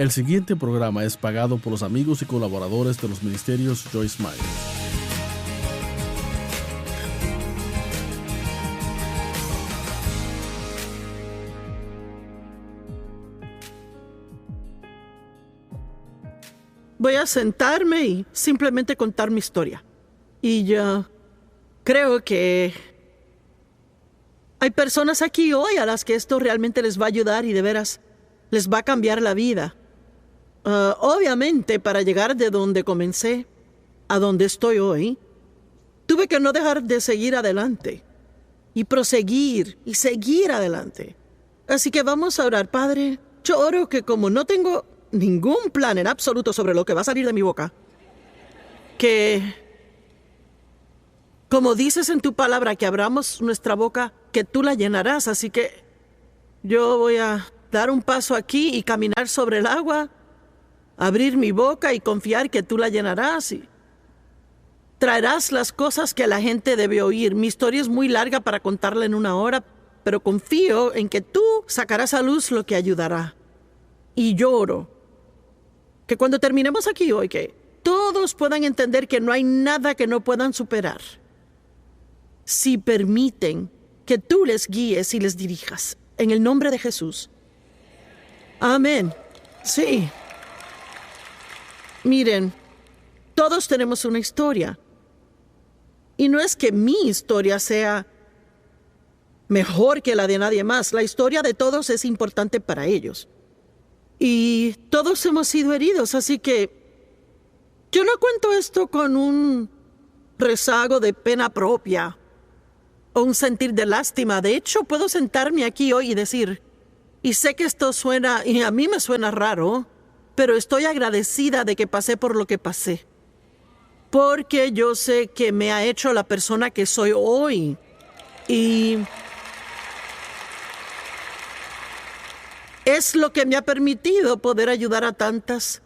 El siguiente programa es pagado por los amigos y colaboradores de los ministerios Joyce Meyer. Voy a sentarme y simplemente contar mi historia. Y yo creo que hay personas aquí hoy a las que esto realmente les va a ayudar y de veras les va a cambiar la vida. Obviamente, para llegar de donde comencé a donde estoy hoy, tuve que no dejar de seguir adelante y proseguir y seguir adelante. Así que vamos a orar. Padre, yo oro que como no tengo ningún plan en absoluto sobre lo que va a salir de mi boca, que, como dices en tu palabra, que abramos nuestra boca, que tú la llenarás. Así que yo voy a dar un paso aquí y caminar sobre el agua, abrir mi boca y confiar que tú la llenarás y traerás las cosas que la gente debe oír. Mi historia es muy larga para contarla en 1 hora, pero confío en que tú sacarás a luz lo que ayudará. Y lloro que cuando terminemos aquí hoy, que todos puedan entender que no hay nada que no puedan superar si permiten que tú les guíes y les dirijas. En el nombre de Jesús. Amén. Sí. Miren, todos tenemos una historia. Y no es que mi historia sea mejor que la de nadie más. La historia de todos es importante para ellos. Y todos hemos sido heridos, así que yo no cuento esto con un rezago de pena propia o un sentir de lástima. De hecho, puedo sentarme aquí hoy y decir, y sé que esto suena, y a mí me suena raro, pero estoy agradecida de que pasé por lo que pasé. Porque yo sé que me ha hecho la persona que soy hoy. Y es lo que me ha permitido poder ayudar a tantas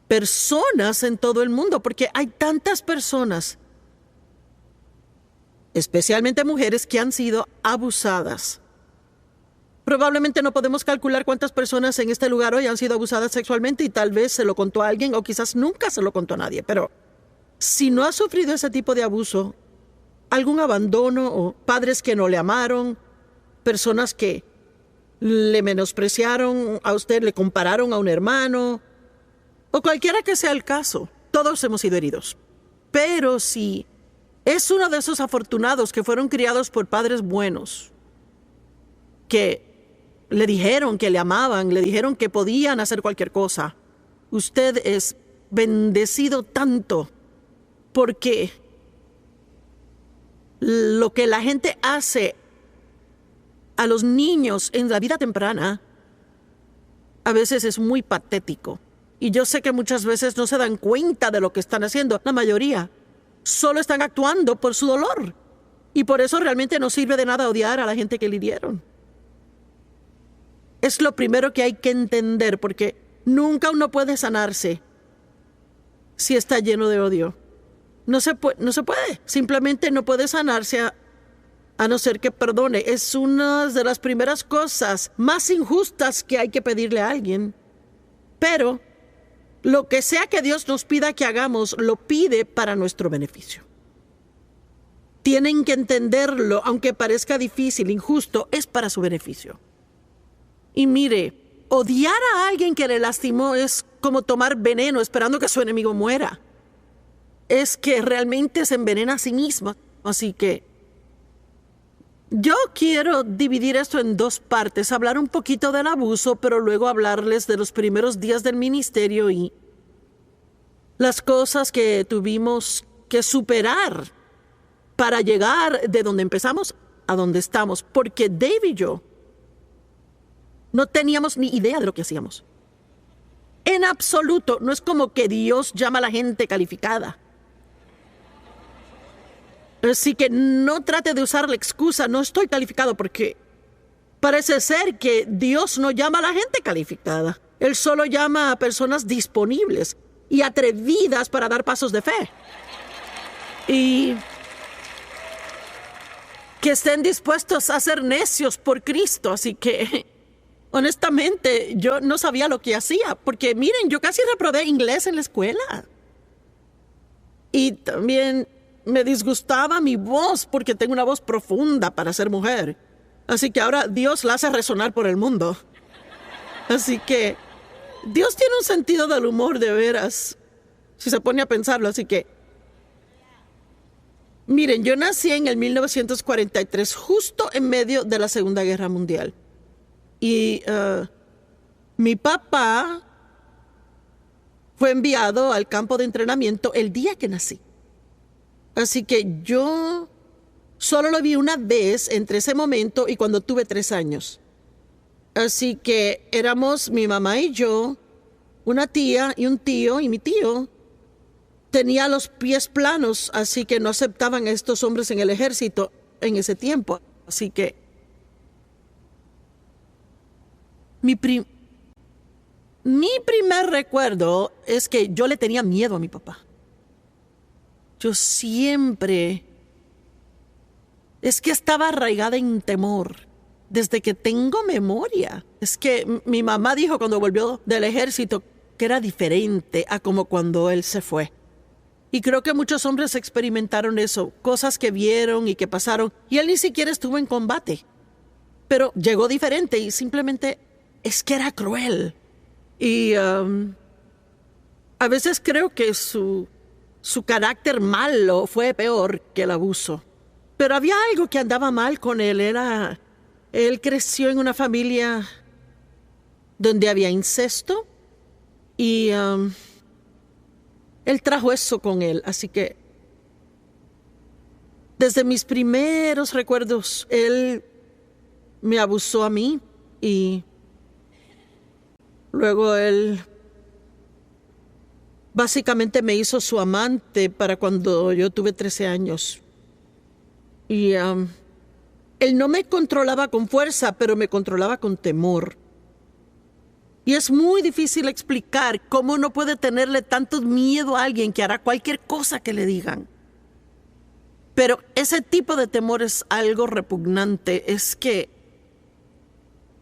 personas en todo el mundo, porque hay tantas personas, especialmente mujeres, que han sido abusadas. Probablemente no podemos calcular cuántas personas en este lugar hoy han sido abusadas sexualmente y tal vez se lo contó a alguien o quizás nunca se lo contó a nadie. Pero si no ha sufrido ese tipo de abuso, algún abandono o padres que no le amaron, personas que le menospreciaron a usted, le compararon a un hermano, o cualquiera que sea el caso, todos hemos sido heridos. Pero si es uno de esos afortunados que fueron criados por padres buenos, que le dijeron que le amaban, le dijeron que podían hacer cualquier cosa, usted es bendecido tanto, porque lo que la gente hace a los niños en la vida temprana a veces es muy patético. Y yo sé que muchas veces no se dan cuenta de lo que están haciendo. La mayoría solo están actuando por su dolor. Y por eso realmente no sirve de nada odiar a la gente que le hirieron. Es lo primero que hay que entender, porque nunca uno puede sanarse si está lleno de odio. No se puede. Simplemente no puede sanarse a no ser que perdone. Es una de las primeras cosas más injustas que hay que pedirle a alguien. Pero lo que sea que Dios nos pida que hagamos, lo pide para nuestro beneficio. Tienen que entenderlo, aunque parezca difícil, injusto, es para su beneficio. Y mire, odiar a alguien que le lastimó es como tomar veneno esperando que su enemigo muera. Es que realmente se envenena a sí mismo. Así que yo quiero dividir esto en 2 partes, hablar un poquito del abuso, pero luego hablarles de los primeros días del ministerio y las cosas que tuvimos que superar para llegar de donde empezamos a donde estamos. Porque Dave y yo no teníamos ni idea de lo que hacíamos. En absoluto. No es como que Dios llama a la gente calificada. Así que no trate de usar la excusa, no estoy calificado, porque parece ser que Dios no llama a la gente calificada. Él solo llama a personas disponibles y atrevidas para dar pasos de fe. Y que estén dispuestos a ser necios por Cristo. Así que honestamente, yo no sabía lo que hacía, porque miren, yo casi reprobé inglés en la escuela. Y también me disgustaba mi voz, porque tengo una voz profunda para ser mujer. Así que ahora Dios la hace resonar por el mundo. Así que Dios tiene un sentido del humor de veras, si se pone a pensarlo. Así que, miren, yo nací en el 1943, justo en medio de la Segunda Guerra Mundial. Y mi papá fue enviado al campo de entrenamiento el día que nací. Así que yo solo lo vi una vez entre ese momento y cuando tuve 3 años. Así que éramos mi mamá y yo, una tía y un tío, y mi tío tenía los pies planos, así que no aceptaban a estos hombres en el ejército en ese tiempo. Así que mi primer recuerdo es que yo le tenía miedo a mi papá. Yo siempre... Es que estaba arraigada en temor desde que tengo memoria. Es que mi mamá dijo cuando volvió del ejército que era diferente a como cuando él se fue. Y creo que muchos hombres experimentaron eso, cosas que vieron y que pasaron. Y él ni siquiera estuvo en combate. Pero llegó diferente y simplemente es que era cruel. Y a veces creo que su carácter malo fue peor que el abuso. Pero había algo que andaba mal con él. Él creció en una familia donde había incesto y él trajo eso con él. Así que desde mis primeros recuerdos, él me abusó a mí y luego él básicamente me hizo su amante para cuando yo tuve 13 años. Y él no me controlaba con fuerza, pero me controlaba con temor. Y es muy difícil explicar cómo uno puede tenerle tanto miedo a alguien que hará cualquier cosa que le digan. Pero ese tipo de temor es algo repugnante. Es que,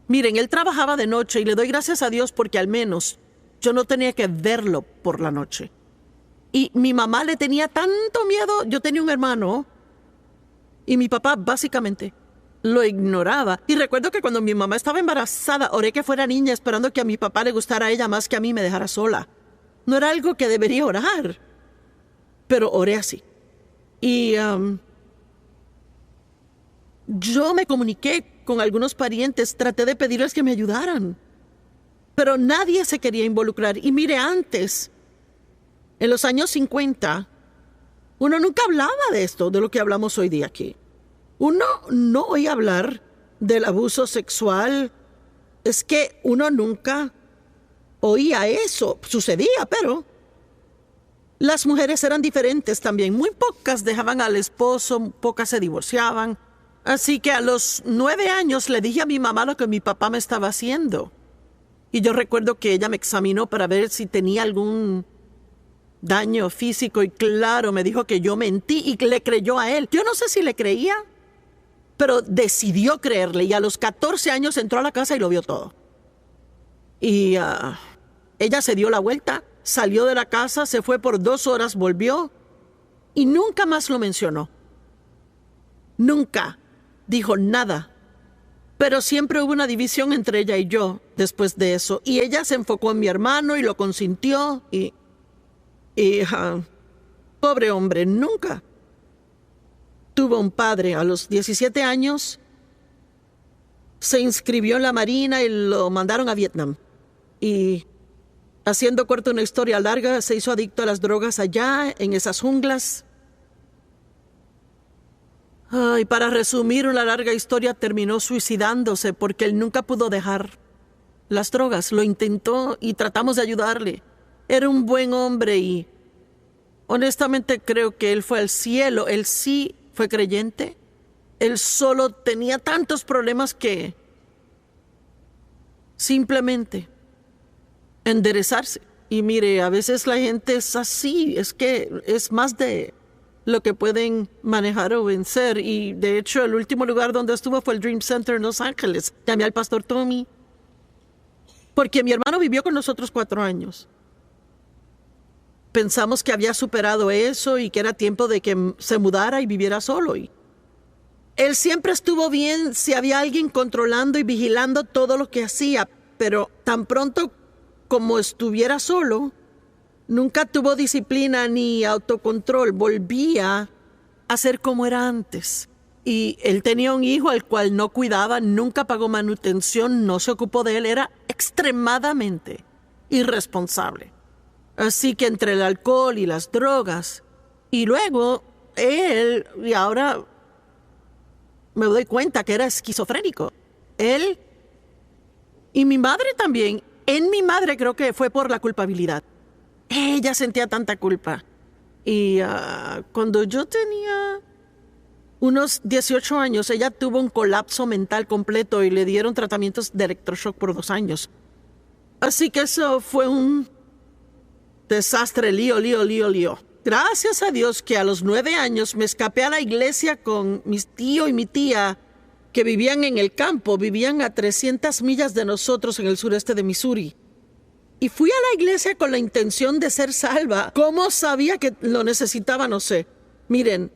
miren, él trabajaba de noche y le doy gracias a Dios porque al menos yo no tenía que verlo por la noche. Y mi mamá le tenía tanto miedo. Yo tenía un hermano y mi papá básicamente lo ignoraba. Y recuerdo que cuando mi mamá estaba embarazada, oré que fuera niña esperando que a mi papá le gustara a ella más que a mí me dejara sola. No era algo que debería orar, pero oré así. Y yo me comuniqué con algunos parientes, traté de pedirles que me ayudaran, pero nadie se quería involucrar. Y mire, antes, en los años 50, uno nunca hablaba de esto, de lo que hablamos hoy día aquí. Uno no oía hablar del abuso sexual. Es que uno nunca oía eso. Sucedía, pero las mujeres eran diferentes también. Muy pocas dejaban al esposo, pocas se divorciaban. Así que a los 9 años le dije a mi mamá lo que mi papá me estaba haciendo. Y yo recuerdo que ella me examinó para ver si tenía algún daño físico y claro, me dijo que yo mentí y le creyó a él. Yo no sé si le creía, pero decidió creerle y a los 14 años entró a la casa y lo vio todo. Y ella se dio la vuelta, salió de la casa, se fue por 2 horas, volvió y nunca más lo mencionó. Nunca dijo nada. Pero siempre hubo una división entre ella y yo después de eso. Y ella se enfocó en mi hermano y lo consintió y pobre hombre, nunca tuvo un padre. A los 17 años se inscribió en la Marina y lo mandaron a Vietnam. Y haciendo corta una historia larga, se hizo adicto a las drogas allá, en esas junglas. Y para resumir una larga historia, terminó suicidándose porque él nunca pudo dejar las drogas. Lo intentó y tratamos de ayudarle. Era un buen hombre y honestamente creo que él fue al cielo. Él sí fue creyente. Él solo tenía tantos problemas que simplemente enderezarse. Y mire, a veces la gente es así. Es que es más de lo que pueden manejar o vencer. Y de hecho el último lugar donde estuvo fue el Dream Center en Los Ángeles. Llamé al pastor Tommy porque mi hermano vivió con nosotros 4 años. Pensamos que había superado eso y que era tiempo de que se mudara y viviera solo. Y él siempre estuvo bien si había alguien controlando y vigilando todo lo que hacía, pero tan pronto como estuviera solo, nunca tuvo disciplina ni autocontrol. Volvía a ser como era antes. Y él tenía un hijo al cual no cuidaba, nunca pagó manutención, no se ocupó de él, era extremadamente irresponsable. Así que entre el alcohol y las drogas, y luego él, y ahora me doy cuenta que era esquizofrénico. Él y mi madre también. En mi madre creo que fue por la culpabilidad. Ella sentía tanta culpa. Y cuando yo tenía unos 18 años, ella tuvo un colapso mental completo y le dieron tratamientos de electroshock por 2 años. Así que eso fue un desastre, lío. Gracias a Dios que a los 9 años me escapé a la iglesia con mis tío y mi tía que vivían en el campo, vivían a 300 millas de nosotros en el sureste de Missouri. Y fui a la iglesia con la intención de ser salva. ¿Cómo sabía que lo necesitaba? No sé. Miren,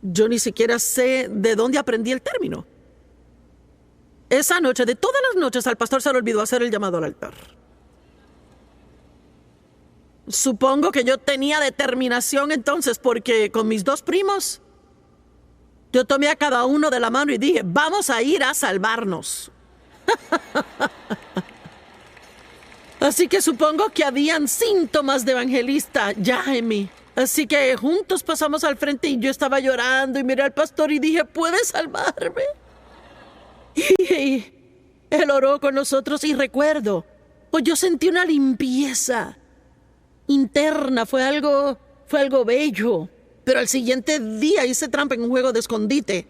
yo ni siquiera sé de dónde aprendí el término. Esa noche, de todas las noches, al pastor se le olvidó hacer el llamado al altar. Supongo que yo tenía determinación entonces, porque con mis 2 primos, yo tomé a cada uno de la mano y dije, vamos a ir a salvarnos. Así que supongo que habían síntomas de evangelista ya en mí. Así que juntos pasamos al frente y yo estaba llorando y miré al pastor y dije, ¿puedes salvarme? Y él oró con nosotros y recuerdo, pues yo sentí una limpieza interna, fue algo bello. Pero al siguiente día hice trampa en un juego de escondite.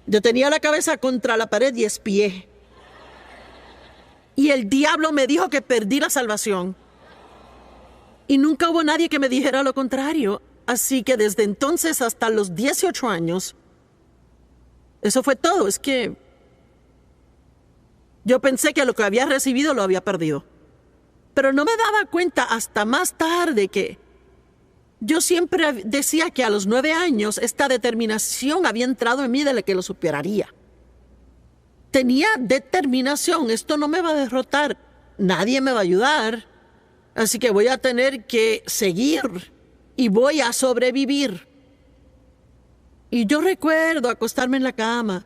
Yo tenía la cabeza contra la pared y espié. Y el diablo me dijo que perdí la salvación. Y nunca hubo nadie que me dijera lo contrario. Así que desde entonces hasta los 18 años, eso fue todo. Es que yo pensé que lo que había recibido lo había perdido. Pero no me daba cuenta hasta más tarde que yo siempre decía que a los 9 años esta determinación había entrado en mí de la que lo superaría. Tenía determinación, esto no me va a derrotar, nadie me va a ayudar, así que voy a tener que seguir y voy a sobrevivir. Y yo recuerdo acostarme en la cama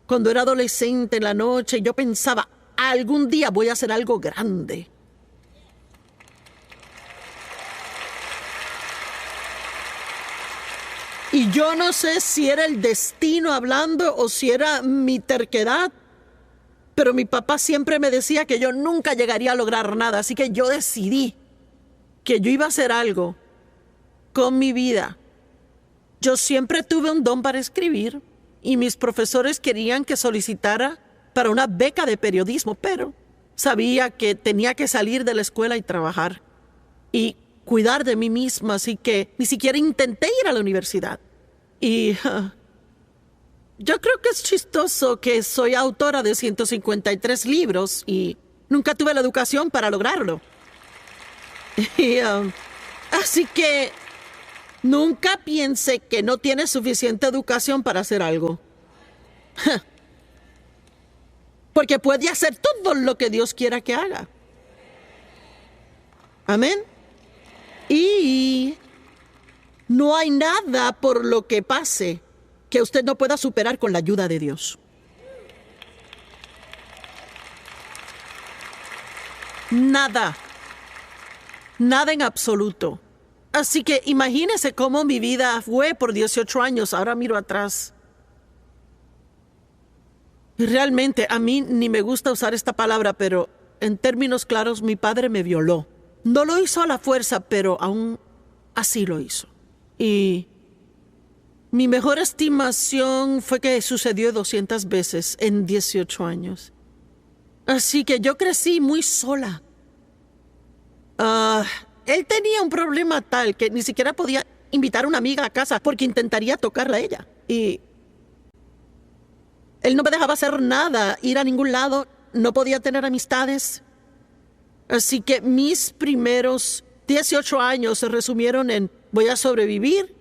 cuando era adolescente en la noche y yo pensaba, algún día voy a hacer algo grande. Y yo no sé si era el destino hablando o si era mi terquedad, pero mi papá siempre me decía que yo nunca llegaría a lograr nada, así que yo decidí que yo iba a hacer algo con mi vida. Yo siempre tuve un don para escribir y mis profesores querían que solicitara para una beca de periodismo, pero sabía que tenía que salir de la escuela y trabajar y cuidar de mí misma, así que ni siquiera intenté ir a la universidad. Y yo creo que es chistoso que soy autora de 153 libros y nunca tuve la educación para lograrlo. Y, así que nunca piense que no tienes suficiente educación para hacer algo. Porque puede hacer todo lo que Dios quiera que haga. Amén. Y no hay nada por lo que pase que usted no pueda superar con la ayuda de Dios. Nada. Nada en absoluto. Así que imagínese cómo mi vida fue por 18 años. Ahora miro atrás. Y realmente a mí ni me gusta usar esta palabra, pero en términos claros, mi padre me violó. No lo hizo a la fuerza, pero aún así lo hizo. Y mi mejor estimación fue que sucedió 200 veces en 18 años. Así que yo crecí muy sola. Él tenía un problema tal que ni siquiera podía invitar a una amiga a casa porque intentaría tocarla a ella. y él no me dejaba hacer nada, ir a ningún lado, no podía tener amistades. Así que mis primeros 18 años se resumieron en voy a sobrevivir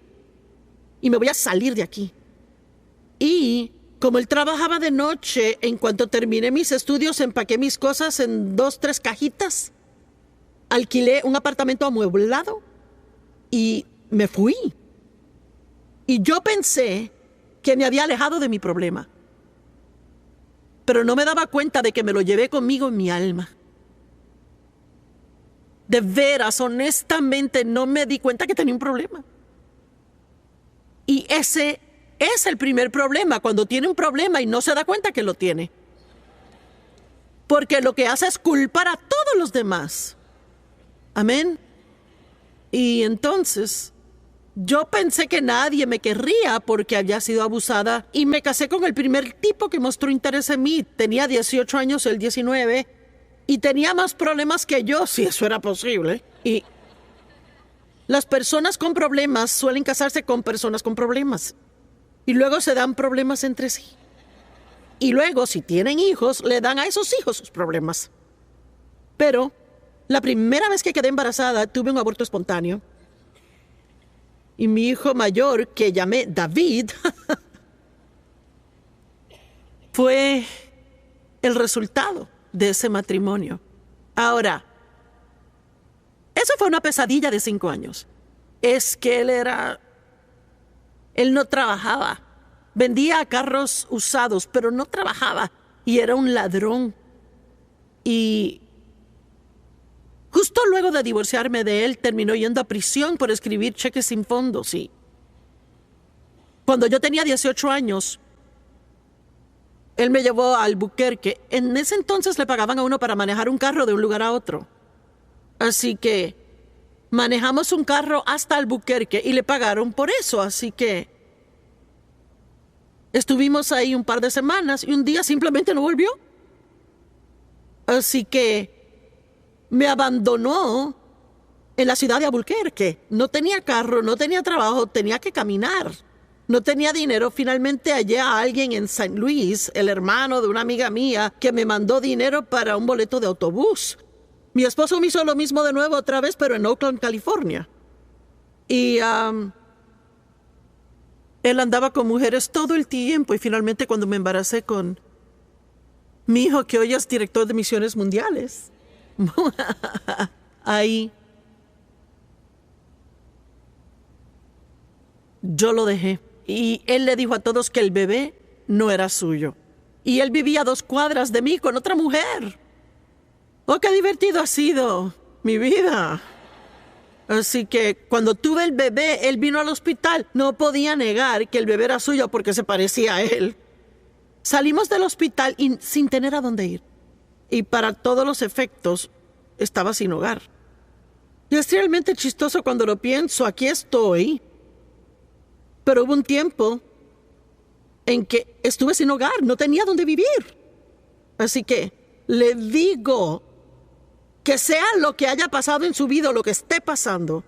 y me voy a salir de aquí. Y como él trabajaba de noche, en cuanto terminé mis estudios, empaqué mis cosas en 2, 3 cajitas, alquilé un apartamento amueblado y me fui. Y yo pensé que me había alejado de mi problema, pero no me daba cuenta de que me lo llevé conmigo en mi alma. De veras, honestamente, no me di cuenta que tenía un problema. Y ese es el primer problema, cuando tiene un problema y no se da cuenta que lo tiene. Porque lo que hace es culpar a todos los demás. Amén. Y entonces, yo pensé que nadie me querría porque había sido abusada y me casé con el primer tipo que mostró interés en mí. Tenía 18 años, él 19, y tenía más problemas que yo, si eso era posible. Y las personas con problemas suelen casarse con personas con problemas. Y luego se dan problemas entre sí. Y luego, si tienen hijos, le dan a esos hijos sus problemas. Pero la primera vez que quedé embarazada, tuve un aborto espontáneo. Y mi hijo mayor, que llamé David, fue el resultado de ese matrimonio. Ahora, eso fue una pesadilla de 5 años. Es que él no trabajaba. Vendía carros usados, pero no trabajaba. Y era un ladrón. Y justo luego de divorciarme de él, terminó yendo a prisión por escribir cheques sin fondos. Y cuando yo tenía 18 años, él me llevó a Albuquerque. En ese entonces le pagaban a uno para manejar un carro de un lugar a otro. Así que manejamos un carro hasta Albuquerque y le pagaron por eso. Así que estuvimos ahí un par de semanas y un día simplemente no volvió. Así que me abandonó en la ciudad de Albuquerque. No tenía carro, no tenía trabajo, tenía que caminar. No tenía dinero. Finalmente hallé a alguien en St. Louis, el hermano de una amiga mía, que me mandó dinero para un boleto de autobús. Mi esposo me hizo lo mismo de nuevo otra vez, pero en Oakland, California. Y él andaba con mujeres todo el tiempo. Y finalmente cuando me embaracé con mi hijo, que hoy es director de misiones mundiales, ahí yo lo dejé. Y él le dijo a todos que el bebé no era suyo. Y él vivía a 2 cuadras de mí con otra mujer. ¡Oh, qué divertido ha sido mi vida! Así que cuando tuve el bebé, él vino al hospital. No podía negar que el bebé era suyo porque se parecía a él. Salimos del hospital sin tener a dónde ir. Y para todos los efectos, estaba sin hogar. Y es realmente chistoso cuando lo pienso. Aquí estoy. Pero hubo un tiempo en que estuve sin hogar, no tenía dónde vivir. Así que le digo que sea lo que haya pasado en su vida o lo que esté pasando,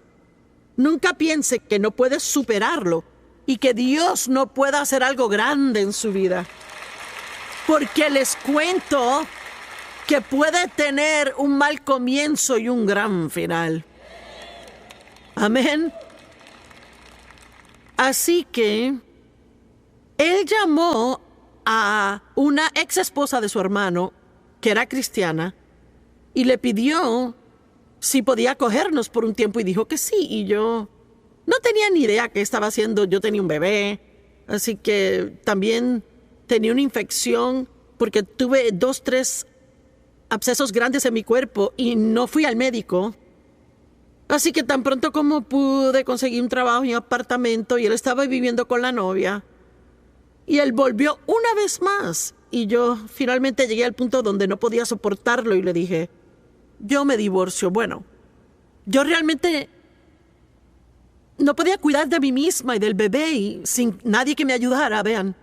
nunca piense que no puede superarlo y que Dios no pueda hacer algo grande en su vida. Porque les cuento que puede tener un mal comienzo y un gran final. Amén. Así que él llamó a una ex esposa de su hermano, que era cristiana, y le pidió si podía acogernos por un tiempo y dijo que sí. Y yo no tenía ni idea qué estaba haciendo. Yo tenía un bebé, así que también tenía una infección porque tuve 2, 3 abscesos grandes en mi cuerpo y no fui al médico. Así que tan pronto como pude, conseguí un trabajo y un apartamento y él estaba viviendo con la novia. Y él volvió una vez más. Y yo finalmente llegué al punto donde no podía soportarlo y le dije, yo me divorcio. Bueno, yo realmente no podía cuidar de mí misma y del bebé y sin nadie que me ayudara, vean.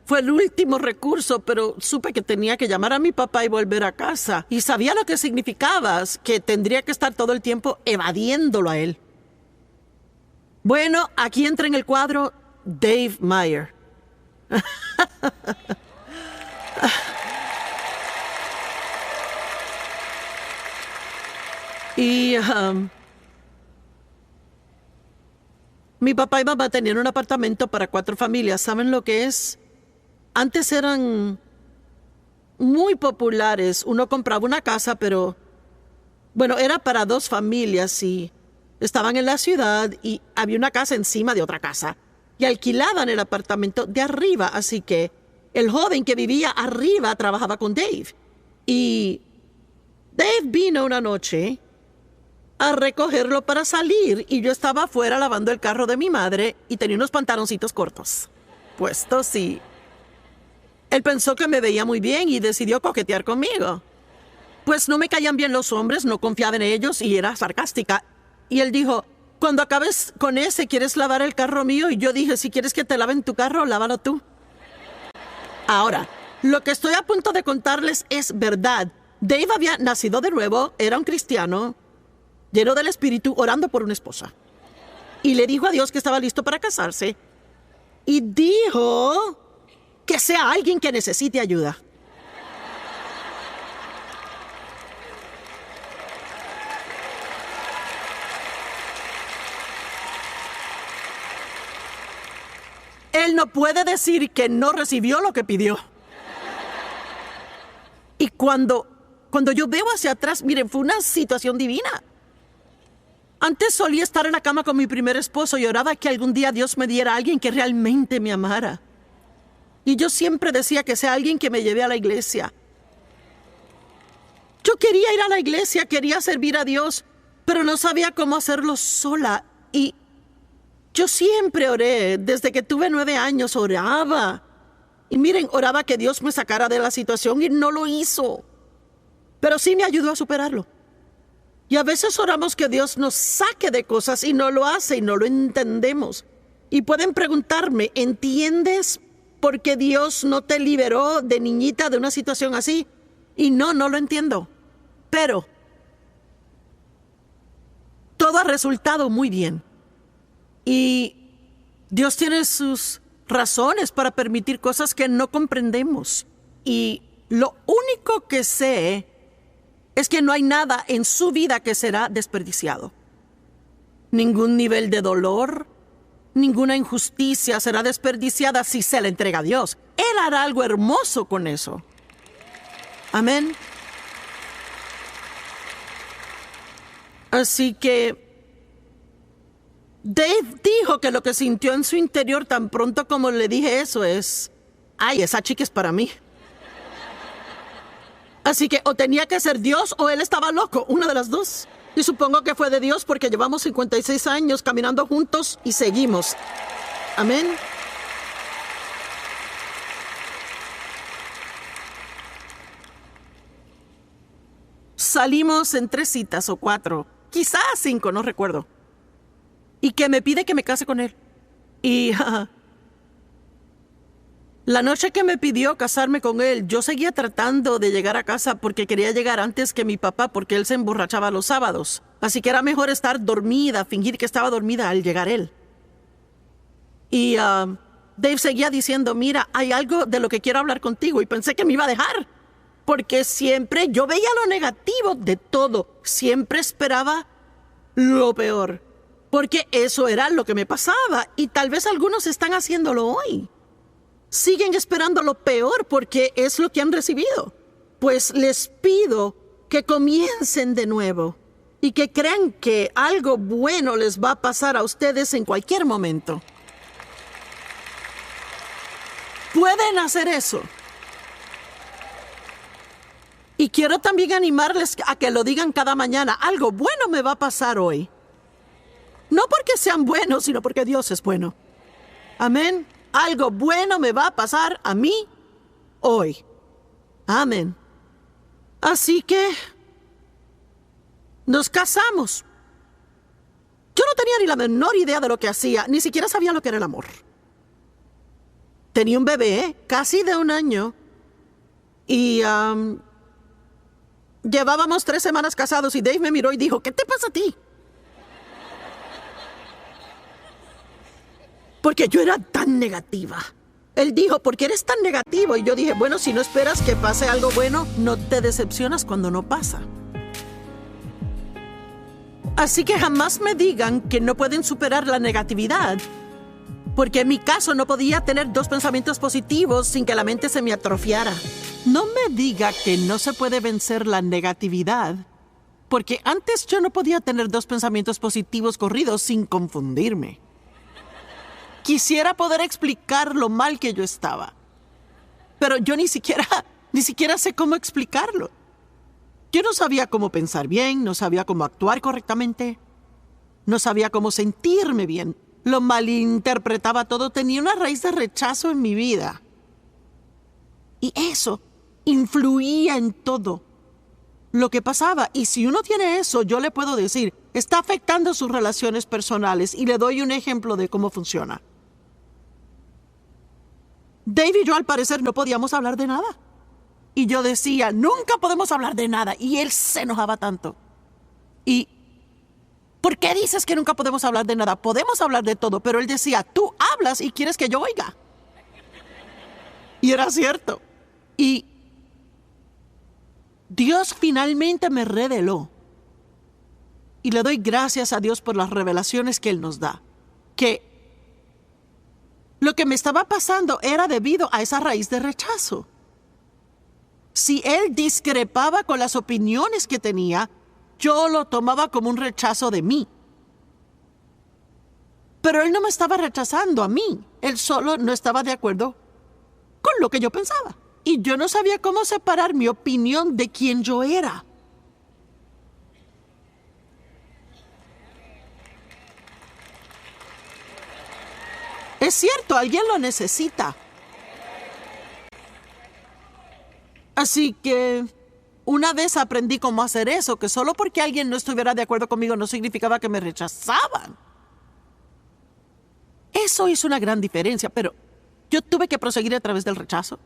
Fue el último recurso, pero supe que tenía que llamar a mi papá y volver a casa. Y sabía lo que significaba, que tendría que estar todo el tiempo evadiéndolo a él. Bueno, aquí entra en el cuadro Dave Meyer. Y mi papá y mamá tenían un apartamento para 4 familias. ¿Saben lo que es? Antes eran muy populares. Uno compraba una casa, pero bueno, era para 2 familias y estaban en la ciudad y había una casa encima de otra casa y alquilaban el apartamento de arriba. Así que el joven que vivía arriba trabajaba con Dave. Y Dave vino una noche a recogerlo para salir y yo estaba afuera lavando el carro de mi madre y tenía unos pantaloncitos cortos puestos y él pensó que me veía muy bien y decidió coquetear conmigo. Pues no me caían bien los hombres, no confiaba en ellos y era sarcástica. Y él dijo, cuando acabes con ese, ¿quieres lavar el carro mío? Y yo dije, si quieres que te laven tu carro, lávalo tú. Ahora, lo que estoy a punto de contarles es verdad. Dave había nacido de nuevo, era un cristiano, lleno del Espíritu, orando por una esposa. Y le dijo a Dios que estaba listo para casarse. Y dijo que sea alguien que necesite ayuda. Él no puede decir que no recibió lo que pidió. Y cuando yo veo hacia atrás, miren, fue una situación divina. Antes solía estar en la cama con mi primer esposo y oraba que algún día Dios me diera a alguien que realmente me amara. Y yo siempre decía que sea alguien que me lleve a la iglesia. Yo quería ir a la iglesia, quería servir a Dios, pero no sabía cómo hacerlo sola. Y yo siempre oré, desde que tuve 9 años, oraba. Y miren, oraba que Dios me sacara de la situación y no lo hizo. Pero sí me ayudó a superarlo. Y a veces oramos que Dios nos saque de cosas y no lo hace y no lo entendemos. Y pueden preguntarme, ¿entiendes por qué Dios no te liberó de niñita de una situación así? Y no lo entiendo. Pero todo ha resultado muy bien. Y Dios tiene sus razones para permitir cosas que no comprendemos. Y lo único que sé es que no hay nada en su vida que será desperdiciado. Ningún nivel de dolor, ninguna injusticia será desperdiciada si se le entrega a Dios. Él hará algo hermoso con eso. Amén. Así que Dave dijo que lo que sintió en su interior tan pronto como le dije eso es, ay, esa chica es para mí. Así que o tenía que ser Dios o él estaba loco, una de las dos. Y supongo que fue de Dios porque llevamos 56 años caminando juntos y seguimos. Amén. Salimos en 3 citas o 4, quizás 5, no recuerdo. Y que me pide que me case con él. Y la noche que me pidió casarme con él, yo seguía tratando de llegar a casa porque quería llegar antes que mi papá porque él se emborrachaba los sábados. Así que era mejor estar dormida, fingir que estaba dormida al llegar él. Y Dave seguía diciendo, mira, hay algo de lo que quiero hablar contigo. Y pensé que me iba a dejar. Porque siempre yo veía lo negativo de todo. Siempre esperaba lo peor. Porque eso era lo que me pasaba. Y tal vez algunos están haciéndolo hoy. Siguen esperando lo peor porque es lo que han recibido. Pues les pido que comiencen de nuevo y que crean que algo bueno les va a pasar a ustedes en cualquier momento. Pueden hacer eso. Y quiero también animarles a que lo digan cada mañana. Algo bueno me va a pasar hoy. No porque sean buenos, sino porque Dios es bueno. Amén. Algo bueno me va a pasar a mí hoy. Amén. Así que nos casamos. Yo no tenía ni la menor idea de lo que hacía, ni siquiera sabía lo que era el amor. Tenía un bebé, casi de 1 año, y llevábamos 3 semanas casados y Dave me miró y dijo, ¿qué te pasa a ti? Porque yo era tan negativa. Él dijo, ¿por qué eres tan negativo? Y yo dije, bueno, si no esperas que pase algo bueno, no te decepcionas cuando no pasa. Así que jamás me digan que no pueden superar la negatividad, porque en mi caso no podía tener 2 pensamientos positivos sin que la mente se me atrofiara. No me diga que no se puede vencer la negatividad, porque antes yo no podía tener 2 pensamientos positivos corridos sin confundirme. Quisiera poder explicar lo mal que yo estaba, pero yo ni siquiera sé cómo explicarlo. Yo no sabía cómo pensar bien, no sabía cómo actuar correctamente, no sabía cómo sentirme bien. Lo malinterpretaba todo, tenía una raíz de rechazo en mi vida. Y eso influía en todo lo que pasaba. Y si uno tiene eso, yo le puedo decir, está afectando sus relaciones personales. Y le doy un ejemplo de cómo funciona. Dave y yo al parecer no podíamos hablar de nada. Y yo decía, nunca podemos hablar de nada. Y él se enojaba tanto. Y, ¿por qué dices que nunca podemos hablar de nada? Podemos hablar de todo. Pero él decía, tú hablas y quieres que yo oiga. Y era cierto. Y Dios finalmente me reveló. Y le doy gracias a Dios por las revelaciones que Él nos da. Que lo que me estaba pasando era debido a esa raíz de rechazo. Si Él discrepaba con las opiniones que tenía, yo lo tomaba como un rechazo de mí. Pero Él no me estaba rechazando a mí. Él solo no estaba de acuerdo con lo que yo pensaba. Y yo no sabía cómo separar mi opinión de quién yo era. Es cierto, alguien lo necesita. Así que una vez aprendí cómo hacer eso, que solo porque alguien no estuviera de acuerdo conmigo no significaba que me rechazaban. Eso hizo una gran diferencia, pero yo tuve que proseguir a través del rechazo,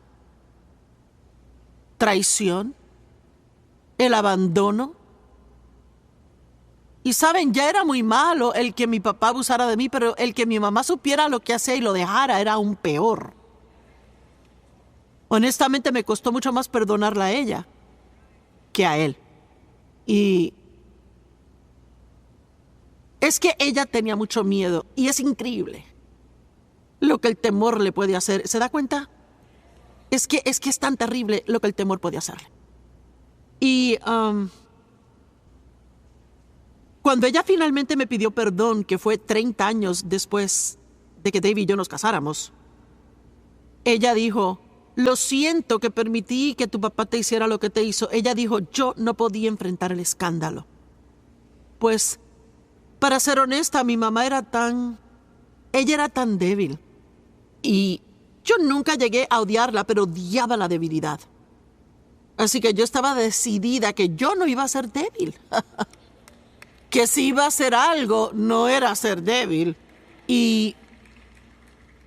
traición, el abandono. Y saben, ya era muy malo el que mi papá abusara de mí, pero el que mi mamá supiera lo que hacía y lo dejara era aún peor. Honestamente me costó mucho más perdonarla a ella que a él. Y es que ella tenía mucho miedo y es increíble lo que el temor le puede hacer. ¿Se da cuenta? Es que es tan terrible lo que el temor puede hacerle. Y cuando ella finalmente me pidió perdón, que fue 30 años después de que Dave y yo nos casáramos, ella dijo, lo siento que permití que tu papá te hiciera lo que te hizo. Ella dijo, yo no podía enfrentar el escándalo. Pues, para ser honesta, mi mamá ella era tan débil. Y yo nunca llegué a odiarla, pero odiaba la debilidad. Así que yo estaba decidida que yo no iba a ser débil. Que si iba a hacer algo, no era ser débil. Y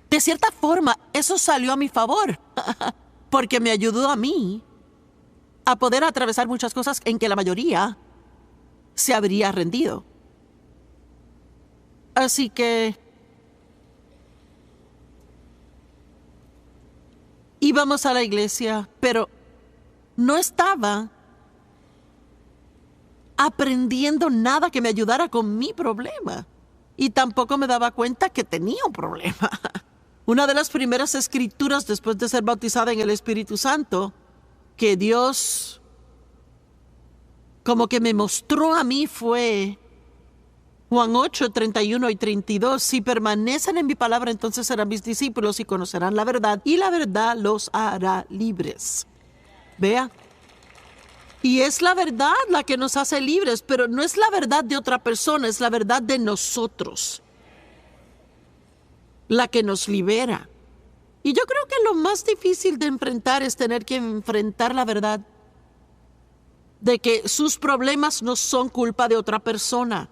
de cierta forma, eso salió a mi favor. Porque me ayudó a mí a poder atravesar muchas cosas en que la mayoría se habría rendido. Así que íbamos a la iglesia, pero no estaba aprendiendo nada que me ayudara con mi problema. Y tampoco me daba cuenta que tenía un problema. Una de las primeras escrituras después de ser bautizada en el Espíritu Santo que Dios como que me mostró a mí fue Juan 8, 31 y 32. Si permanecen en mi palabra, entonces serán mis discípulos y conocerán la verdad, y la verdad los hará libres. Vea. Y es la verdad la que nos hace libres, pero no es la verdad de otra persona, es la verdad de nosotros, la que nos libera. Y yo creo que lo más difícil de enfrentar es tener que enfrentar la verdad de que sus problemas no son culpa de otra persona.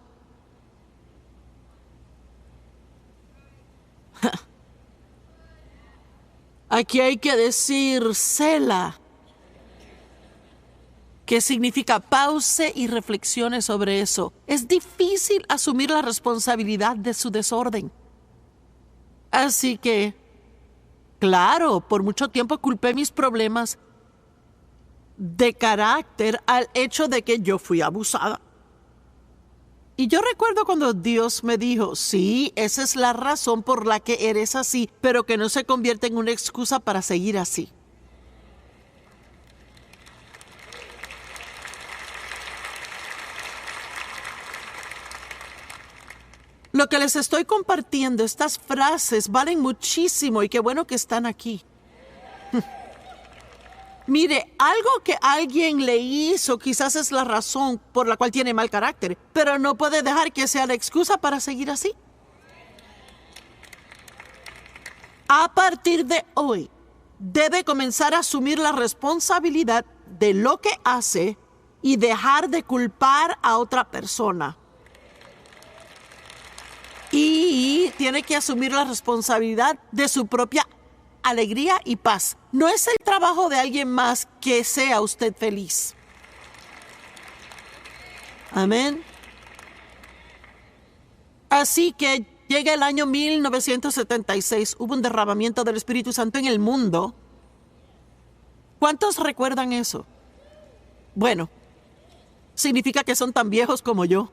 Aquí hay que decir Selah, que significa pause y reflexione sobre eso. Es difícil asumir la responsabilidad de su desorden. Así que Claro, por mucho tiempo culpé mis problemas de carácter al hecho de que yo fui abusada. Y yo recuerdo cuando Dios me dijo, sí, esa es la razón por la que eres así, pero que no se convierte en una excusa para seguir así. Lo que les estoy compartiendo, estas frases valen muchísimo y qué bueno que están aquí. Mire, algo que alguien le hizo quizás es la razón por la cual tiene mal carácter, pero no puede dejar que sea la excusa para seguir así. A partir de hoy, debe comenzar a asumir la responsabilidad de lo que hace y dejar de culpar a otra persona. Y tiene que asumir la responsabilidad de su propia alegría y paz. No es el trabajo de alguien más que sea usted feliz. Amén. Así que llega el año 1976. Hubo un derramamiento del Espíritu Santo en el mundo. ¿Cuántos recuerdan eso? Bueno, significa que son tan viejos como yo.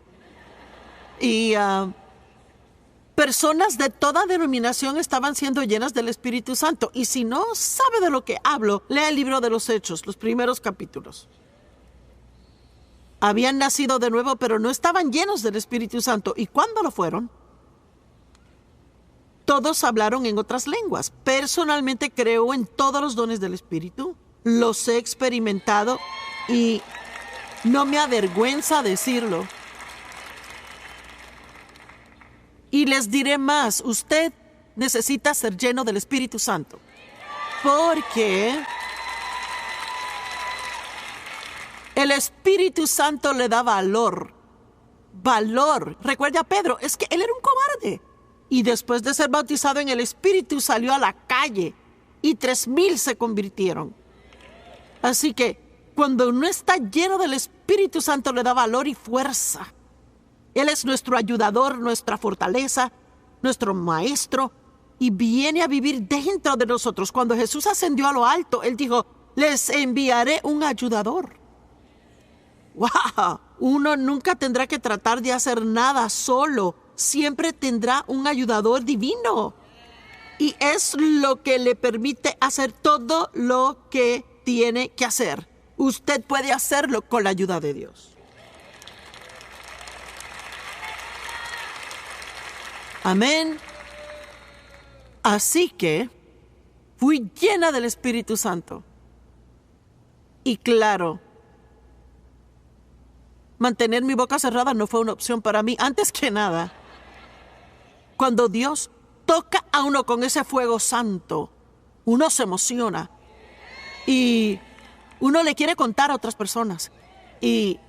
Y personas de toda denominación estaban siendo llenas del Espíritu Santo. Y si no sabe de lo que hablo, lea el libro de los Hechos, los primeros capítulos. Habían nacido de nuevo, pero no estaban llenos del Espíritu Santo. ¿Y cuándo lo fueron? Todos hablaron en otras lenguas. Personalmente creo en todos los dones del Espíritu. Los he experimentado y no me avergüenza decirlo. Y les diré más, usted necesita ser lleno del Espíritu Santo. Porque el Espíritu Santo le da valor. Valor. Recuerde a Pedro, es que él era un cobarde. Y después de ser bautizado en el Espíritu salió a la calle y 3,000 se convirtieron. Así que cuando uno está lleno del Espíritu Santo le da valor y fuerza. Él es nuestro ayudador, nuestra fortaleza, nuestro maestro, y viene a vivir dentro de nosotros. Cuando Jesús ascendió a lo alto, Él dijo, les enviaré un ayudador. ¡Wow! Uno nunca tendrá que tratar de hacer nada solo. Siempre tendrá un ayudador divino. Y es lo que le permite hacer todo lo que tiene que hacer. Usted puede hacerlo con la ayuda de Dios. Amén. Así que fui llena del Espíritu Santo. Y claro, mantener mi boca cerrada no fue una opción para mí. Antes que nada, cuando Dios toca a uno con ese fuego santo, uno se emociona. Y uno le quiere contar a otras personas. Y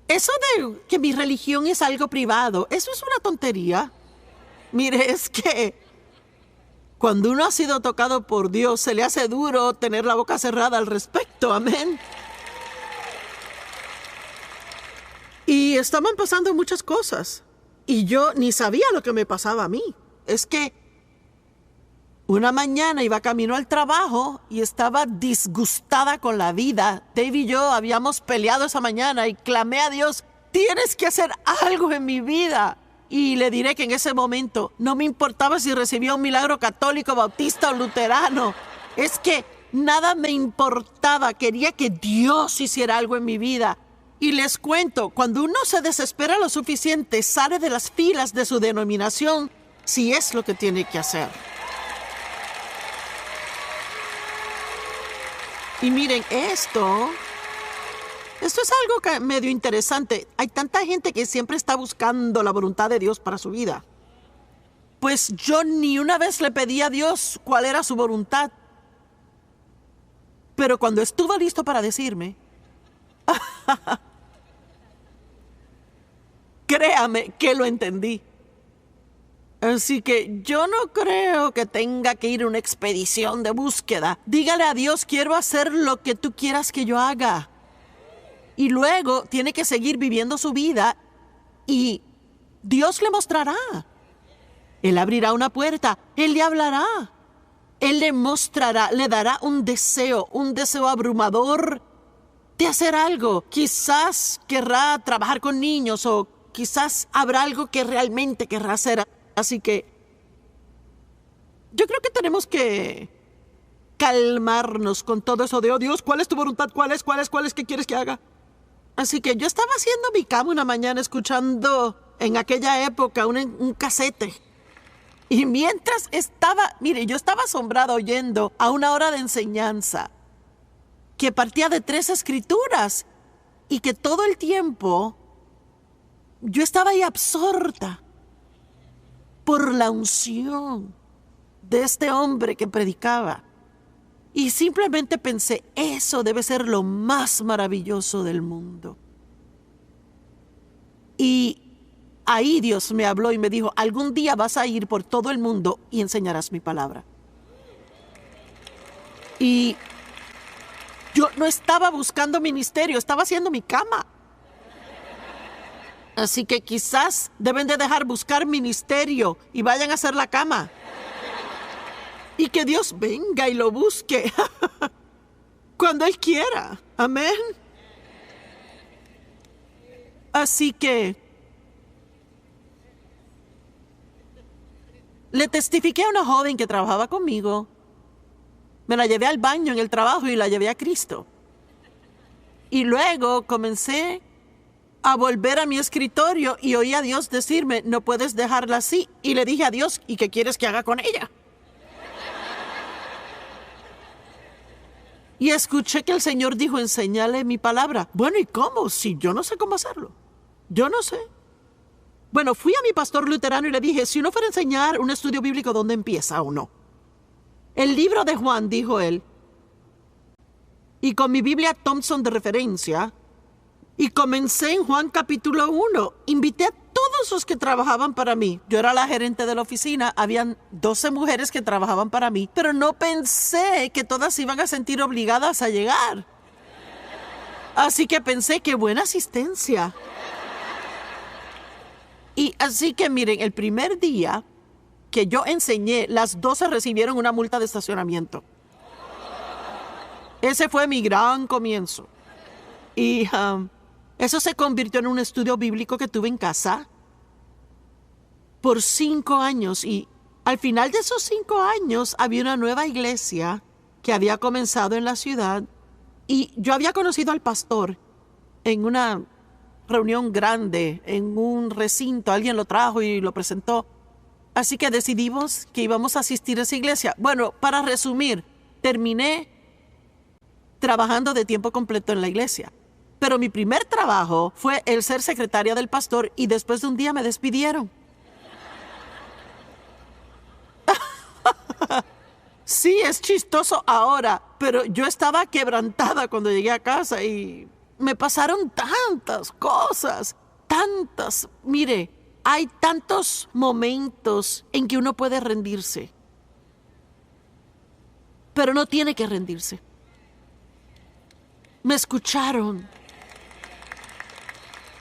eso de que mi religión es algo privado, eso es una tontería. Mire, es que cuando uno ha sido tocado por Dios, se le hace duro tener la boca cerrada al respecto. Amén. Y estaban pasando muchas cosas. Y yo ni sabía lo que me pasaba a mí. Es que una mañana iba camino al trabajo y estaba disgustada con la vida. Dave y yo habíamos peleado esa mañana y clamé a Dios, tienes que hacer algo en mi vida. Y le diré que en ese momento no me importaba si recibía un milagro católico, bautista o luterano. Es que nada me importaba. Quería que Dios hiciera algo en mi vida. Y les cuento, cuando uno se desespera lo suficiente, sale de las filas de su denominación, si es lo que tiene que hacer. Y miren, esto es algo medio interesante. Hay tanta gente que siempre está buscando la voluntad de Dios para su vida. Pues yo ni una vez le pedí a Dios cuál era su voluntad. Pero cuando estuvo listo para decirme, créame que lo entendí. Así que yo no creo que tenga que ir a una expedición de búsqueda. Dígale a Dios, quiero hacer lo que tú quieras que yo haga. Y luego tiene que seguir viviendo su vida y Dios le mostrará. Él abrirá una puerta, Él le hablará. Él le mostrará, le dará un deseo abrumador de hacer algo. Quizás querrá trabajar con niños o quizás habrá algo que realmente querrá hacer. Así que yo creo que tenemos que calmarnos con todo eso de, oh Dios, ¿cuál es tu voluntad? ¿Cuál es? ¿Qué quieres que haga? Así que yo estaba haciendo mi cama una mañana escuchando en aquella época un casete. Y mientras yo estaba asombrada oyendo a una hora de enseñanza que partía de 3 escrituras y que todo el tiempo yo estaba ahí absorta por la unción de este hombre que predicaba. Y simplemente pensé, eso debe ser lo más maravilloso del mundo. Y ahí Dios me habló y me dijo, algún día vas a ir por todo el mundo y enseñarás mi palabra. Y yo no estaba buscando ministerio, estaba haciendo mi cama. Así que quizás deben de dejar buscar ministerio y vayan a hacer la cama. Y que Dios venga y lo busque cuando Él quiera. Amén. Así que le testifiqué a una joven que trabajaba conmigo. Me la llevé al baño en el trabajo y la llevé a Cristo. Y luego comencé a volver a mi escritorio y oí a Dios decirme, no puedes dejarla así. Y le dije a Dios, ¿y qué quieres que haga con ella? Y escuché que el Señor dijo, enséñale mi palabra. Bueno, ¿y cómo? Si yo no sé cómo hacerlo. Yo no sé. Bueno, fui a mi pastor luterano y le dije, si uno fuera a enseñar un estudio bíblico, ¿dónde empieza o no? El libro de Juan, dijo él. Y con mi Biblia Thompson de referencia, y comencé en Juan capítulo 1. Invité a todos los que trabajaban para mí. Yo era la gerente de la oficina, habían 12 mujeres que trabajaban para mí, pero no pensé que todas iban a sentir obligadas a llegar. Así que pensé, qué buena asistencia. Y así que miren, el primer día que yo enseñé, las 12 recibieron una multa de estacionamiento. Ese fue mi gran comienzo. Y eso se convirtió en un estudio bíblico que tuve en casa por 5 años. Y al final de esos 5 años había una nueva iglesia que había comenzado en la ciudad. Y yo había conocido al pastor en una reunión grande, en un recinto. Alguien lo trajo y lo presentó. Así que decidimos que íbamos a asistir a esa iglesia. Bueno, para resumir, terminé trabajando de tiempo completo en la iglesia. Pero mi primer trabajo fue el ser secretaria del pastor y después de un día me despidieron. Sí, es chistoso ahora, pero yo estaba quebrantada cuando llegué a casa y me pasaron tantas cosas, tantas. Mire, hay tantos momentos en que uno puede rendirse, pero no tiene que rendirse. Me escucharon.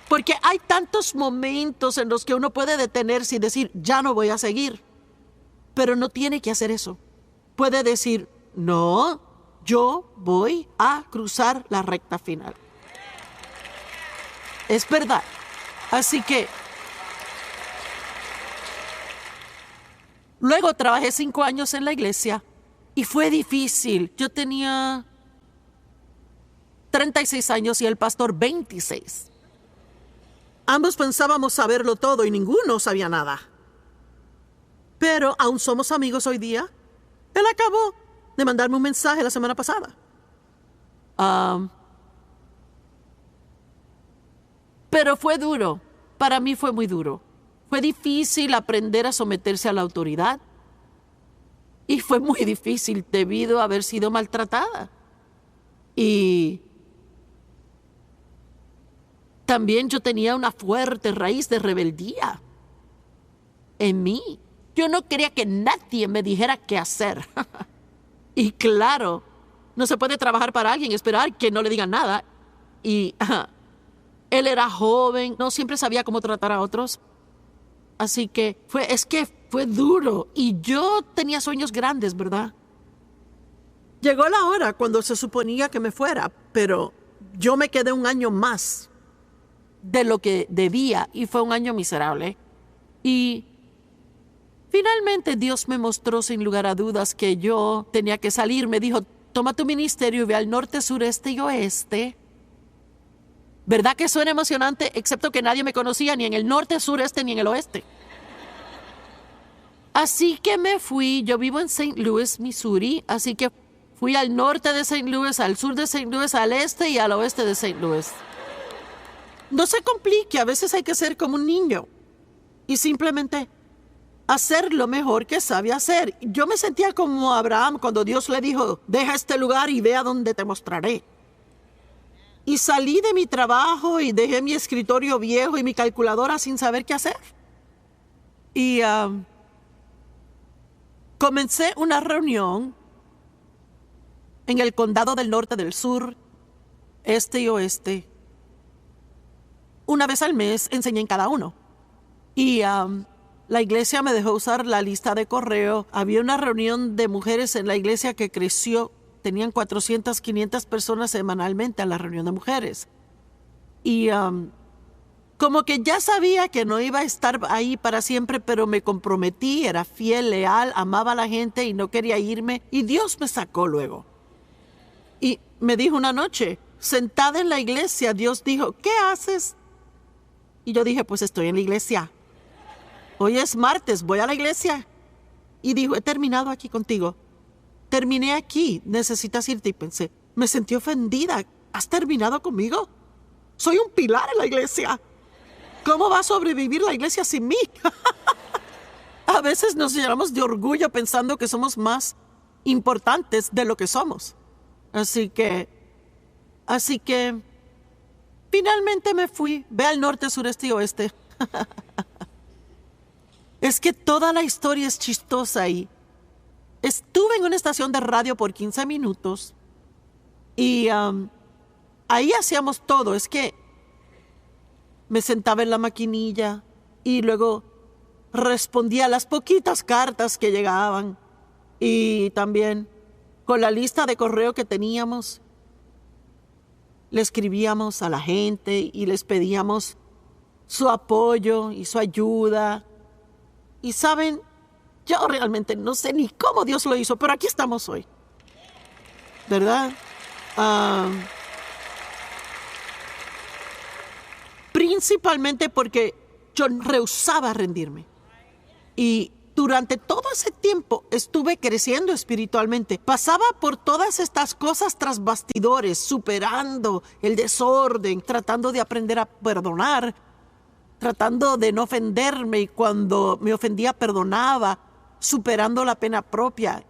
Porque hay tantos momentos en los que uno puede detenerse y decir, ya no voy a seguir. Pero no tiene que hacer eso. Puede decir, no, yo voy a cruzar la recta final. Es verdad. Así que luego trabajé 5 años en la iglesia y fue difícil. Yo tenía 36 años y el pastor 26. Ambos pensábamos saberlo todo y ninguno sabía nada. Pero aún somos amigos hoy día. Él acabó de mandarme un mensaje la semana pasada. Pero fue duro. Para mí fue muy duro. Fue difícil aprender a someterse a la autoridad. Y fue muy difícil debido a haber sido maltratada. Y también yo tenía una fuerte raíz de rebeldía en mí. Yo no quería que nadie me dijera qué hacer. Y claro, no se puede trabajar para alguien, esperar que no le digan nada. Y él era joven, no siempre sabía cómo tratar a otros. Así que fue duro. Y yo tenía sueños grandes, ¿verdad? Llegó la hora cuando se suponía que me fuera, pero yo me quedé un año más de lo que debía y fue un año miserable. Y finalmente Dios me mostró sin lugar a dudas que yo tenía que salir. Me dijo, toma tu ministerio y ve al norte, sureste y oeste. ¿Verdad que suena emocionante? Excepto que nadie me conocía ni en el norte, sureste ni en el oeste. Así que me fui. Yo vivo en St. Louis, Missouri, así que fui al norte de St. Louis, al sur de St. Louis, al este y al oeste de St. Louis. No se complique, a veces hay que ser como un niño y simplemente hacer lo mejor que sabe hacer. Yo me sentía como Abraham cuando Dios le dijo, deja este lugar y ve a donde te mostraré. Y salí de mi trabajo y dejé mi escritorio viejo y mi calculadora sin saber qué hacer. Y comencé una reunión en el condado del norte, del sur, este y oeste. Una vez al mes enseñé en cada uno. Y la iglesia me dejó usar la lista de correo. Había una reunión de mujeres en la iglesia que creció. Tenían 400, 500 personas semanalmente a la reunión de mujeres. Y como que ya sabía que no iba a estar ahí para siempre, pero me comprometí, era fiel, leal, amaba a la gente y no quería irme. Y Dios me sacó luego. Y me dijo una noche, sentada en la iglesia, Dios dijo, ¿qué haces? Y yo dije, pues estoy en la iglesia. Hoy es martes, voy a la iglesia. Y dijo, he terminado aquí contigo. Terminé aquí, necesitas irte. Y pensé, me sentí ofendida. ¿Has terminado conmigo? Soy un pilar en la iglesia. ¿Cómo va a sobrevivir la iglesia sin mí? A veces nos llenamos de orgullo pensando que somos más importantes de lo que somos. Así que, finalmente me fui. Ve al norte, sureste y oeste. Es que toda la historia es chistosa y estuve en una estación de radio por 15 minutos y ahí hacíamos todo. Es que me sentaba en la maquinilla y luego respondía a las poquitas cartas que llegaban y también con la lista de correo que teníamos le escribíamos a la gente y les pedíamos su apoyo y su ayuda. Y saben, yo realmente no sé ni cómo Dios lo hizo, pero aquí estamos hoy. ¿Verdad? Principalmente porque yo rehusaba rendirme. Y durante todo ese tiempo estuve creciendo espiritualmente. Pasaba por todas estas cosas tras bastidores, superando el desorden, tratando de aprender a perdonar, tratando de no ofenderme y cuando me ofendía perdonaba, superando la pena propia.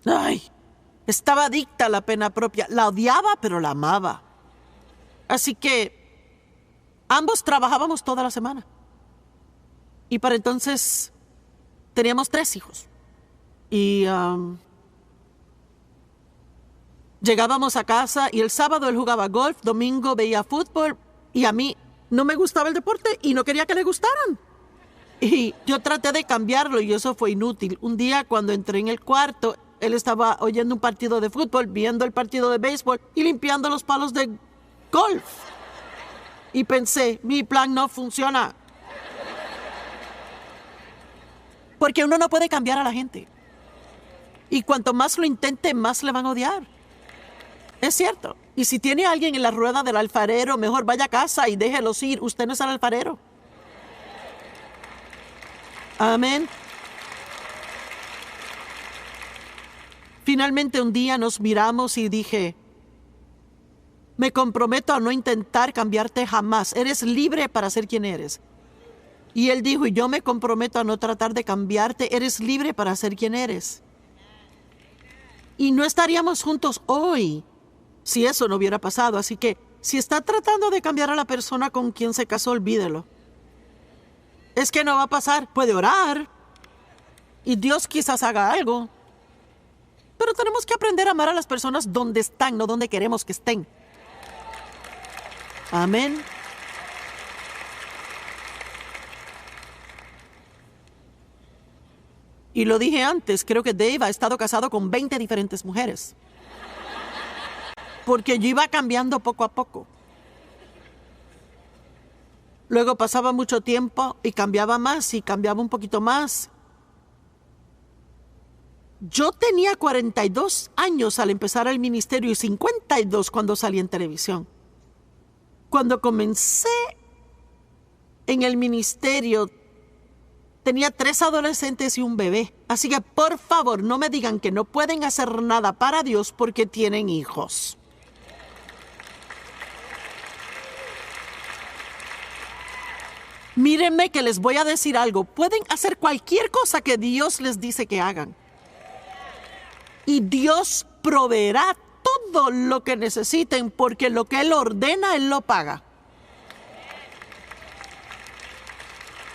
Ay, estaba adicta a la pena propia. La odiaba, pero la amaba. Así que ambos trabajábamos toda la semana. Y para entonces teníamos 3 hijos. Y llegábamos a casa y el sábado él jugaba golf, domingo veía fútbol y a mí no me gustaba el deporte y no quería que le gustaran. Y yo traté de cambiarlo y eso fue inútil. Un día cuando entré en el cuarto, él estaba oyendo un partido de fútbol, viendo el partido de béisbol y limpiando los palos de golf. Y pensé, mi plan no funciona. Porque uno no puede cambiar a la gente. Y cuanto más lo intente, más le van a odiar. Es cierto. Y si tiene a alguien en la rueda del alfarero, mejor vaya a casa y déjelos ir. Usted no es el alfarero. Amén. Finalmente un día nos miramos y dije, me comprometo a no intentar cambiarte jamás. Eres libre para ser quien eres. Y él dijo, y yo me comprometo a no tratar de cambiarte. Eres libre para ser quien eres. Y no estaríamos juntos hoy si eso no hubiera pasado. Así que si está tratando de cambiar a la persona con quien se casó, olvídelo. Es que no va a pasar. Puede orar y Dios quizás haga algo. Pero tenemos que aprender a amar a las personas donde están, no donde queremos que estén. Amén. Y lo dije antes, creo que Dave ha estado casado con 20 diferentes mujeres. Porque yo iba cambiando poco a poco. Luego pasaba mucho tiempo y cambiaba más y cambiaba un poquito más. Yo tenía 42 años al empezar el ministerio y 52 cuando salí en televisión. Cuando comencé en el ministerio, tenía 3 adolescentes y un bebé. Así que por favor no me digan que no pueden hacer nada para Dios porque tienen hijos. Mírenme que les voy a decir algo. Pueden hacer cualquier cosa que Dios les dice que hagan. Y Dios proveerá todo lo que necesiten porque lo que Él ordena, Él lo paga.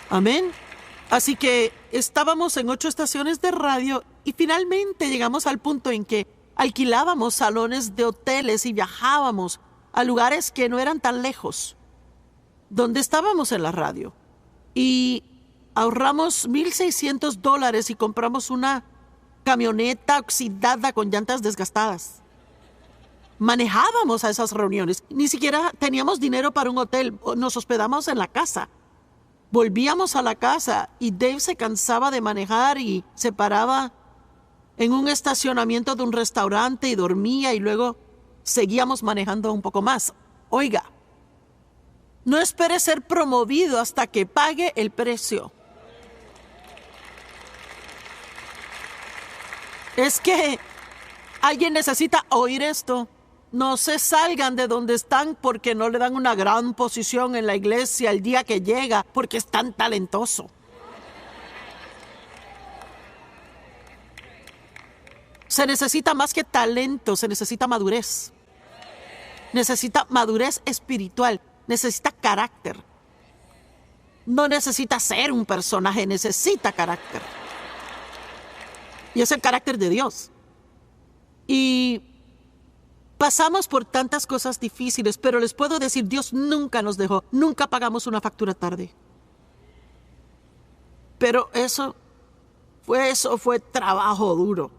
Amén. Así que estábamos en 8 estaciones de radio y finalmente llegamos al punto en que alquilábamos salones de hoteles y viajábamos a lugares que no eran tan lejos, donde estábamos en la radio. Y ahorramos $1,600 y compramos una camioneta oxidada con llantas desgastadas. Manejábamos a esas reuniones. Ni siquiera teníamos dinero para un hotel. Nos hospedamos en la casa. Volvíamos a la casa y Dave se cansaba de manejar y se paraba en un estacionamiento de un restaurante y dormía y luego seguíamos manejando un poco más. Oiga, no espere ser promovido hasta que pague el precio. Es que alguien necesita oír esto. No se salgan de donde están porque no le dan una gran posición en la iglesia el día que llega porque es tan talentoso. Se necesita más que talento, se necesita madurez. Necesita madurez espiritual, necesita carácter. No necesita ser un personaje, necesita carácter. Y es el carácter de Dios. Y pasamos por tantas cosas difíciles, pero les puedo decir, Dios nunca nos dejó, nunca pagamos una factura tarde. Pero eso fue trabajo duro.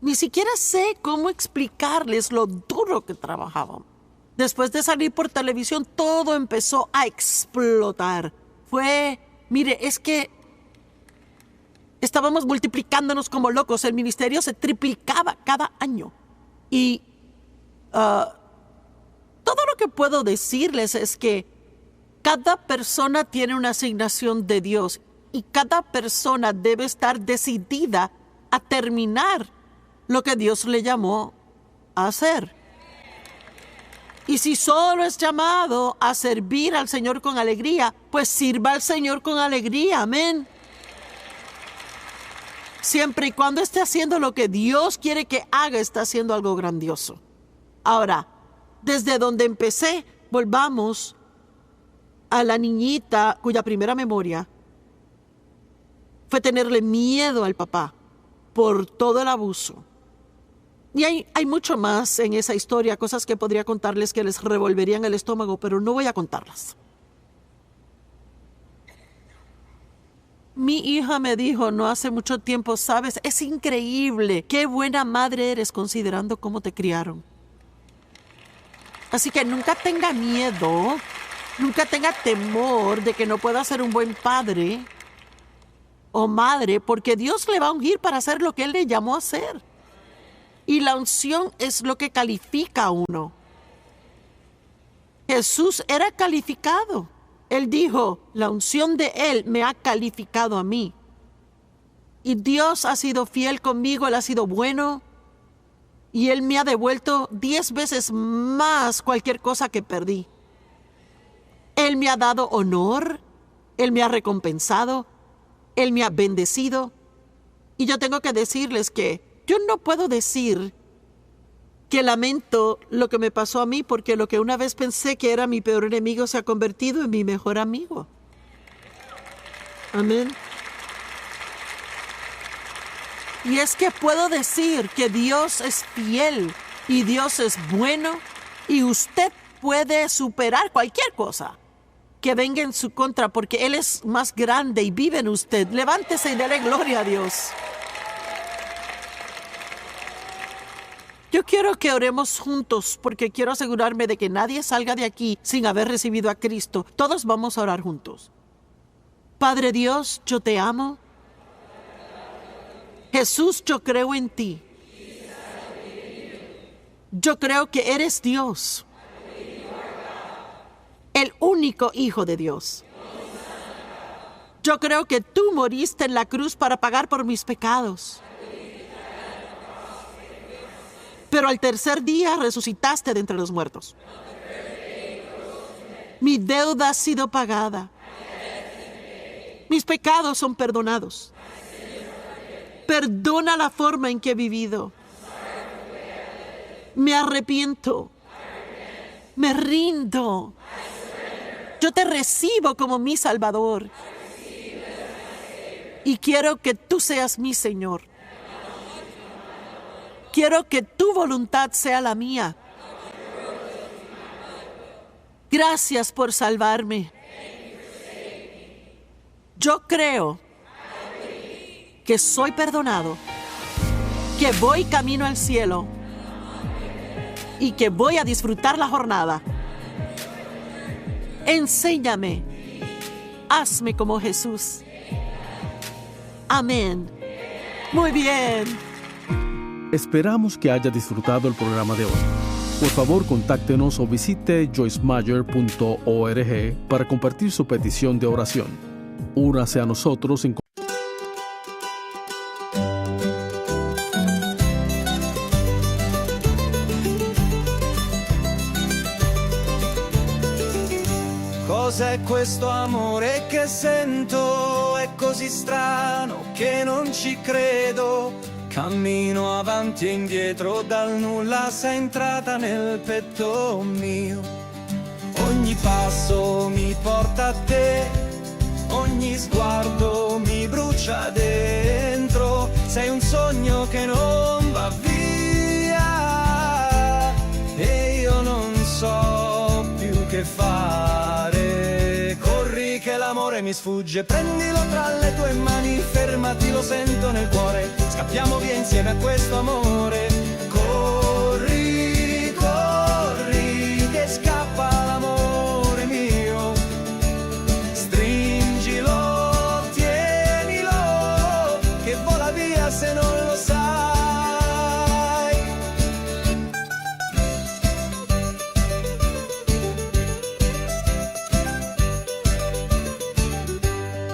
Ni siquiera sé cómo explicarles lo duro que trabajábamos. Después de salir por televisión, todo empezó a explotar. Mire, es que estábamos multiplicándonos como locos. El ministerio se triplicaba cada año. Y todo lo que puedo decirles es que cada persona tiene una asignación de Dios y cada persona debe estar decidida a terminar lo que Dios le llamó a hacer. Y si solo es llamado a servir al Señor con alegría, pues sirva al Señor con alegría. Amén. Siempre y cuando esté haciendo lo que Dios quiere que haga, está haciendo algo grandioso. Ahora, desde donde empecé, volvamos a la niñita cuya primera memoria fue tenerle miedo al papá por todo el abuso. Y hay mucho más en esa historia, cosas que podría contarles que les revolverían el estómago, pero no voy a contarlas. Mi hija me dijo no hace mucho tiempo, sabes, es increíble, qué buena madre eres considerando cómo te criaron. Así que nunca tenga miedo, nunca tenga temor de que no pueda ser un buen padre o madre, porque Dios le va a ungir para hacer lo que Él le llamó a hacer. Y la unción es lo que califica a uno. Jesús era calificado. Él dijo, la unción de Él me ha calificado a mí. Y Dios ha sido fiel conmigo, Él ha sido bueno. Y Él me ha devuelto 10 veces más cualquier cosa que perdí. Él me ha dado honor, Él me ha recompensado, Él me ha bendecido. Y yo tengo que decirles que yo no puedo decir que lamento lo que me pasó a mí, porque lo que una vez pensé que era mi peor enemigo se ha convertido en mi mejor amigo. Amén. Y es que puedo decir que Dios es fiel y Dios es bueno y usted puede superar cualquier cosa. que venga en su contra, porque Él es más grande y vive en usted. Levántese y dele gloria a Dios. Yo quiero que oremos juntos, porque quiero asegurarme de que nadie salga de aquí sin haber recibido a Cristo. Todos vamos a orar juntos. Padre Dios, yo te amo. Jesús, yo creo en ti. Yo creo que eres Dios, el único Hijo de Dios. Yo creo que tú moriste en la cruz para pagar por mis pecados. Pero al tercer día resucitaste de entre los muertos. Mi deuda ha sido pagada. Mis pecados son perdonados. Perdona la forma en que he vivido. Me arrepiento. Me rindo. Yo te recibo como mi Salvador. Y quiero que tú seas mi Señor. Quiero que tu voluntad sea la mía. Gracias por salvarme. Yo creo que soy perdonado, que voy camino al cielo y que voy a disfrutar la jornada. Enséñame. Hazme como Jesús. Amén. Muy bien. Esperamos que haya disfrutado el programa de hoy. Por favor, contáctenos o visite joycemeyer.org para compartir su petición de oración. Únase a nosotros en Cos'è questo amore che sento? È così strano che non ci credo. Cammino avanti e indietro, dal nulla sei entrata nel petto mio. Ogni passo mi porta a te, ogni sguardo mi brucia dentro. Sei un sogno che non va via e io non so più che fare. Corri che l'amore mi sfugge, prendilo tra le tue mani, fermati, lo sento nel cuore. Scappiamo via insieme a questo amore. Corri, corri, che scappa l'amore mio. Stringilo, tienilo, che vola via se non lo sai.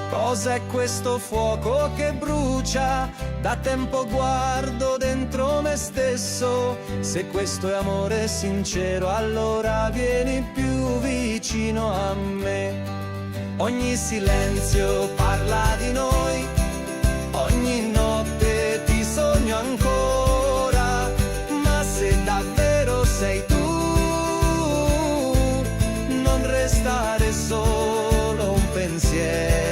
Cos'è questo fuoco che brucia? Da tempo guardo dentro me stesso. Se questo è amore sincero, allora vieni più vicino a me. Ogni silenzio parla di noi, ogni notte ti sogno ancora. Ma se davvero sei tu, non restare solo un pensiero.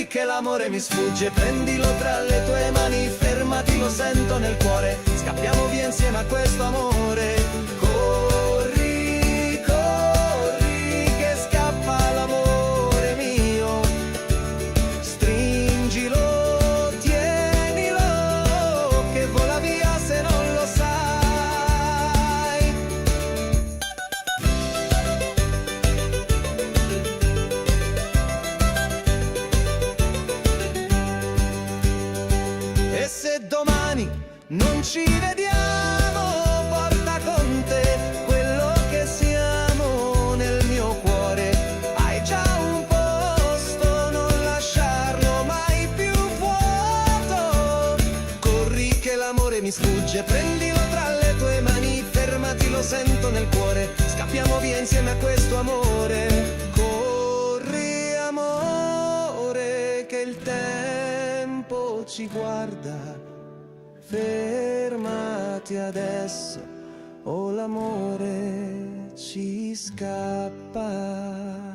Che l'amore mi sfugge, prendilo tra le tue mani, fermati, lo sento nel cuore. Scappiamo via insieme a questo amore. Corri, corri, che scappa l'amore mio. Stringilo, tienilo, che vola via se non lo sai. E se domani non ci vediamo, porta con te quello che siamo nel mio cuore. Hai già un posto, non lasciarlo mai più vuoto. Corri che l'amore mi sfugge, prendilo tra le tue mani, fermati, lo sento nel cuore. Scappiamo via insieme a questo amore. Corri amore, che il tempo ci guarda. Fermati adesso o l'amore ci scappa.